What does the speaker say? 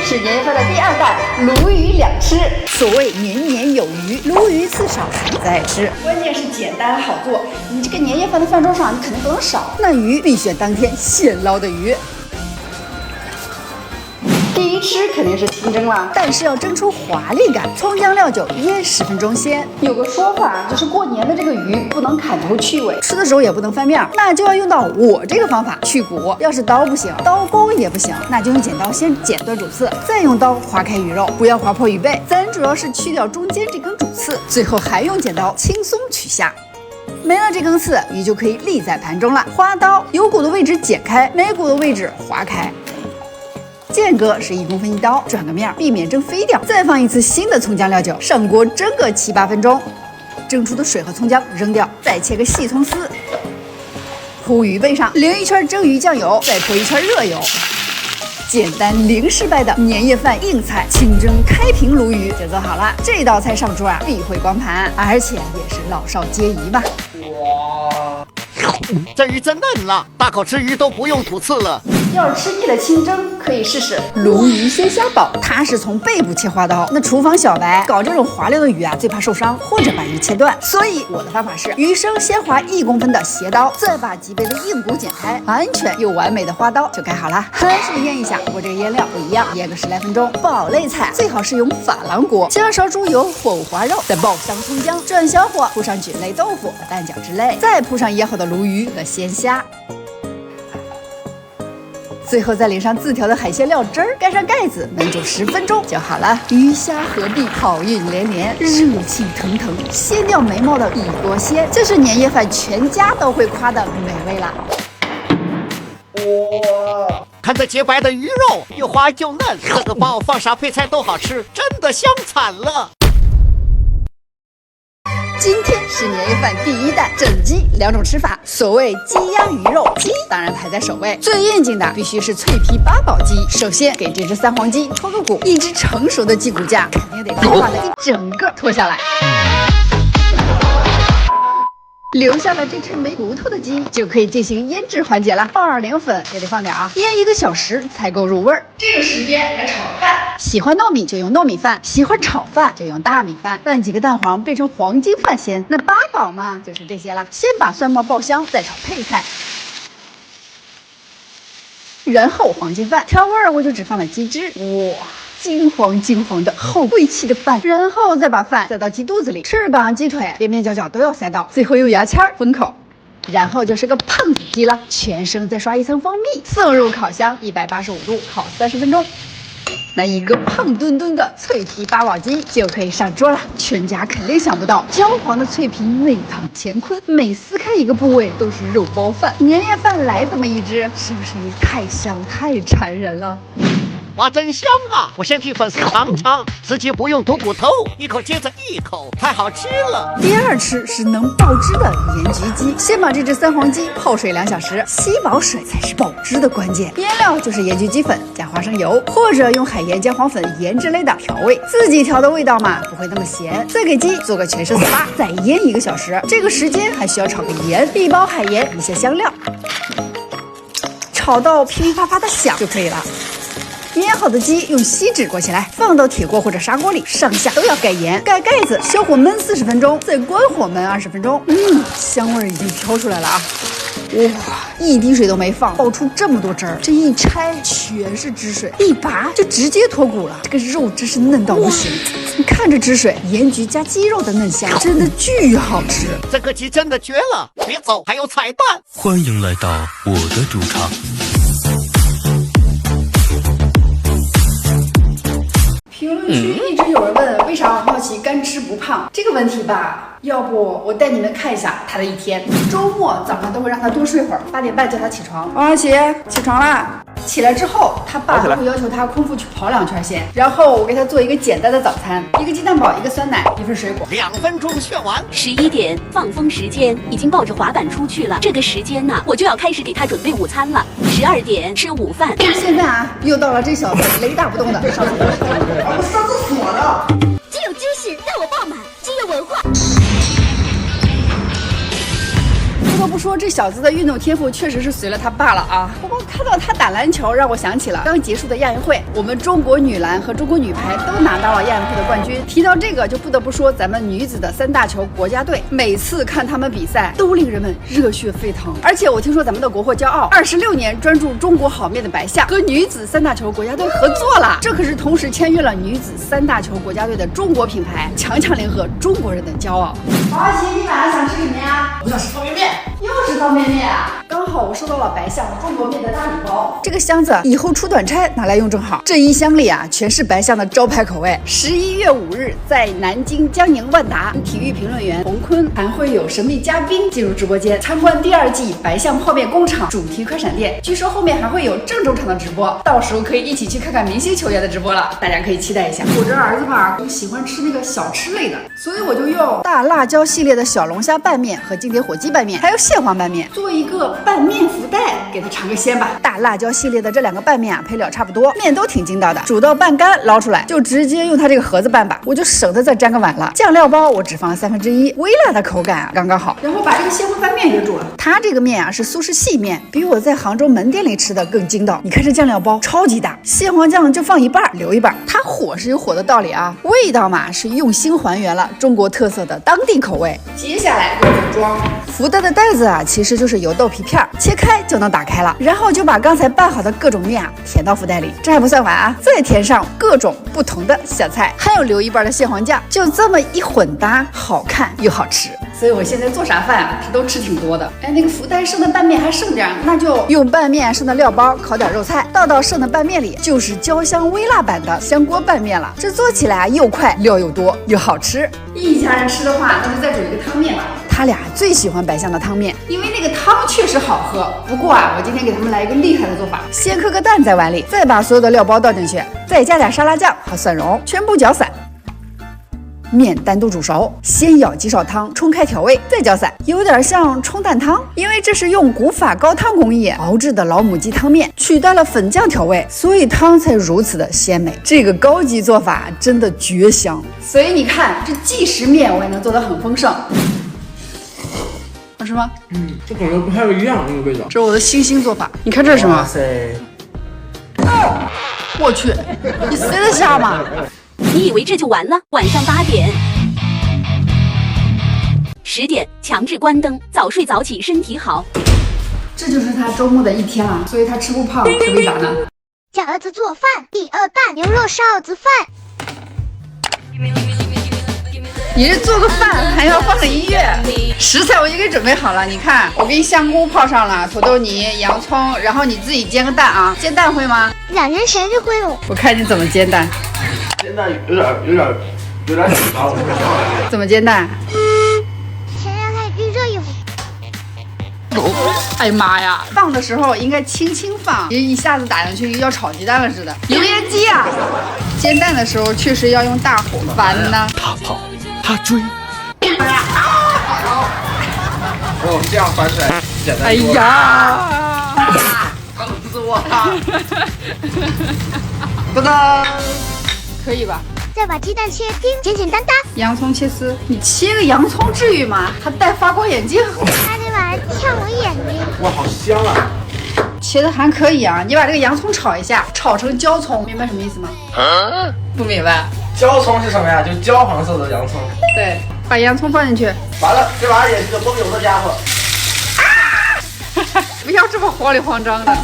是年夜饭的第2弹，鲈鱼两吃。所谓年年有余，鲈鱼刺少还在吃。关键是简单好做，你这个年夜饭的饭桌上你肯定不能少。那鱼必选当天现捞的鱼。第一吃肯定是清蒸了，但是要蒸出华丽感，葱姜料酒腌10分钟先。有个说法就是过年的这个鱼不能砍头去尾，吃的时候也不能翻面，那就要用到我这个方法去骨。要是刀不行，刀工也不行，那就用剪刀先剪断主刺，再用刀划开鱼肉，不要划破鱼背。咱主要是去掉中间这根主刺，最后还用剪刀轻松取下。没了这根刺，鱼就可以立在盘中了。花刀有骨的位置剪开，没骨的位置划开。间隔是1公分1刀，转个面，避免蒸飞掉。再放一次新的葱姜料酒，上锅蒸个7、8分钟，蒸出的水和葱姜扔掉，再切个细葱丝，铺鱼背上，淋一圈蒸鱼酱油，再泼一圈热油。简单零失败的年夜饭硬菜清蒸开平鲈鱼就做好了。这道菜上桌啊，必会光盘，而且也是老少皆宜吧。哇，这鱼真嫩了，大口吃鱼都不用吐刺了。要是吃腻了清蒸，可以试试鲈鱼鲜虾煲，它是从背部切花刀。那厨房小白搞这种滑溜的鱼啊，最怕受伤或者把鱼切断。所以我的方法是，鱼生先划1公分的斜刀，再把脊背的硬骨剪开，安全又完美的花刀就盖好了。还是腌一下，我这个腌料不一样，腌个10来分钟。煲类菜最好是用珐琅锅，加勺猪油或五花肉，再爆香葱姜，转小火铺上菌类豆腐和蛋饺之类，再铺上腌好的鲈鱼和鲜虾。最后再淋上自调的海鲜料汁儿，盖上盖子，焖煮10分钟就好了。鱼虾合璧，好运连连，热气腾腾，鲜掉眉毛的一锅鲜，这是年夜饭全家都会夸的美味了。哇，看这洁白的鱼肉，又滑又嫩，这个煲放啥配菜都好吃，真的香惨了。今天是年夜饭第1弹，整鸡2种吃法。所谓鸡鸭鱼肉，鸡当然排在首位，最应景的必须是脆皮八宝鸡。首先给这只三黄鸡脱个骨，一只成熟的鸡骨架肯定得把它一整个脱下来。留下了这只没骨头的鸡，就可以进行腌制环节了。奥尔良粉也得放点啊，腌1个小时才够入味儿。这个时间来炒饭。喜欢糯米就用糯米饭，喜欢炒饭就用大米饭，拌几个蛋黄变成黄金饭先。那八宝嘛，就是这些了。先把蒜末爆香，再炒配菜。然后黄金饭调味儿，我就只放了鸡汁，哇，金黄金黄的好贵气的饭。然后再把饭塞到鸡肚子里，翅膀、鸡腿、边边角角都要塞到，最后用牙签封口。然后就是个胖子鸡了，全生再刷一层蜂蜜，送入烤箱，185度烤30分钟。那一个胖墩墩的脆皮八宝鸡就可以上桌了，全家肯定想不到，焦黄的脆皮内淌乾坤，每撕开一个部位都是肉包饭。年夜饭来这么一只，是不是太香太馋人了？哇，真香啊！我先替粉丝尝尝，自己不用吐骨头，一口接着一口，太好吃了。第2吃是能爆汁的盐焗鸡，先把这只三黄鸡泡水2小时，吸饱水才是爆汁的关键。腌料就是盐焗鸡粉加花生油，或者用海盐、姜黄粉、盐之类的调味，自己调的味道嘛，不会那么咸。再给鸡做个全身 SPA，再腌1个小时，这个时间还需要炒个盐、1包海盐、一些香料，炒到噼里啪啪的响就可以了。腌好的鸡用锡纸裹起来，放到铁锅或者砂锅里，上下都要盖盐，盖盖子，小火焖40分钟，再关火焖20分钟。香味已经飘出来了啊！哇，一滴水都没放，爆出这么多汁儿，这一拆全是汁水，一拔就直接脱骨了。这个肉真是嫩到不行，你看着汁水，盐焗加鸡肉的嫩香，真的巨好吃。这个鸡真的绝了！别走，还有彩蛋。欢迎来到我的主场。评论区一直有人问为啥王浩奇干吃不胖这个问题吧，要不我带你们看一下他的一天。周末早上都会让他多睡会儿，8点半叫他起床。王浩奇，起床啦！起来之后，他爸都会要求他空腹去跑2圈先，然后我给他做一个简单的早餐，1个鸡蛋堡，1个酸奶，1份水果。2分钟炫完。11点放风时间，已经抱着滑板出去了。这个时间呢，我就要开始给他准备午餐了。12点吃午饭。现在啊，又到了这小子雷打不动的上厕所。我上厕所了。既有知识让我爆满，既有文化。不得不说，这小子的运动天赋确实是随了他爸了啊。不过看到他打篮球，让我想起了刚结束的亚运会，我们中国女篮和中国女排都拿到了亚运会的冠军。提到这个，就不得不说咱们女子的3大球国家队，每次看他们比赛都令人们热血沸腾。而且我听说咱们的国货骄傲26年专注中国好面的白象和女子3大球国家队合作了，这可是同时签约了女子3大球国家队的中国品牌，强强联合，中国人的骄傲。王小琪，你晚上想吃什么呀？我想吃方便面。又是方便面啊！刚好我收到了白象中国面的大礼包，这个箱子以后出短差拿来用正好。这一箱里啊，全是白象的招牌口味。11月5日，在南京江宁万达，体育评论员洪坤还会有神秘嘉宾进入直播间，参观第2季白象泡面工厂主题快闪店。据说后面还会有郑州场的直播，到时候可以一起去看看明星球员的直播了，大家可以期待一下。我这儿子吧，就喜欢吃那个小吃类的，所以我就用大辣椒系列的小龙虾拌面和经典火鸡拌面，还有蟹黄拌面，做一个拌面福袋，给它尝个鲜吧。大辣椒系列的这2个拌面啊，配料差不多，面都挺筋道的，煮到拌干捞出来，就直接用它这个盒子拌吧，我就省得再沾个碗了。酱料包我只放了1/3，微辣的口感啊刚刚好。然后把这个蟹黄拌面给煮了。它这个面啊是苏式细面，比我在杭州门店里吃的更筋道。你看这酱料包超级大，蟹黄酱就放一半留一半，它火是有火的道理啊，味道嘛是用心还原了中国特色的当地口味。接下来要组装福袋的袋子啊，其实就是油豆皮片，切开就能打开了，然后就把刚才拌好的各种面啊填到福袋里。这还不算完啊，再填上各种不同的小菜，还有留一半的蟹黄酱，就这么一混搭，好看又好吃。所以我现在做啥饭啊，都吃挺多的。哎，那个福袋剩的拌面还剩点，那就用拌面剩的料包烤点肉菜，倒到剩的拌面里，就是焦香微辣版的香锅拌面了。这做起来又快，料又多，又好吃。一家人吃的话，那就再煮一个汤面吧。他俩最喜欢白象的汤面，因为那个汤确实好喝。不过啊，我今天给他们来一个厉害的做法，先磕个蛋在碗里，再把所有的料包倒进去，再加点沙拉酱和蒜蓉，全部搅散。面单独煮熟，先舀几勺汤冲开调味，再搅散，有点像冲蛋汤。因为这是用古法高汤工艺熬制的老母鸡汤面，取代了粉酱调味，所以汤才如此的鲜美。这个高级做法真的绝香。所以你看，这即食面我也能做得很丰盛。好吃吗？这感觉不太一样，那个味道。这是我的新做法。你看这是什么？哇塞！我去，你塞得下吗？你以为这就完了？晚上8点、10点强制关灯，早睡早起身体好。这就是他周末的一天啊，所以他吃不胖，是为啥呢？教儿子做饭，第2弹牛肉臊子饭。你这做个饭还要放个音乐，食材我已经给准备好了。你看，我给你香菇泡上了，土豆泥、洋葱，然后你自己煎个蛋啊。煎蛋会吗2人谁就会了。我看你怎么煎蛋。煎蛋有点紧张，我说怎么煎蛋？先让它预热一会儿。哎呀妈呀！放的时候应该轻轻放，别一下子打进去要炒鸡蛋了似的。油烟机啊！煎蛋的时候确实要用大火，烦呢。他跑，他追，哦，这样翻起来简单哎多了。呀！疼死我了！噔噔，可以吧？再把鸡蛋切丁，简简单单。洋葱切丝，你切个洋葱至于吗？还戴发光眼镜，差点把它呛我眼睛。哇，好香啊！切的还可以啊。你把这个洋葱炒一下，炒成焦葱，明白什么意思吗？不明白。焦葱是什么呀？就焦黄色的洋葱。对，把洋葱放进去。完了，这玩意儿也是个风油的家伙。不要这么慌里慌张的。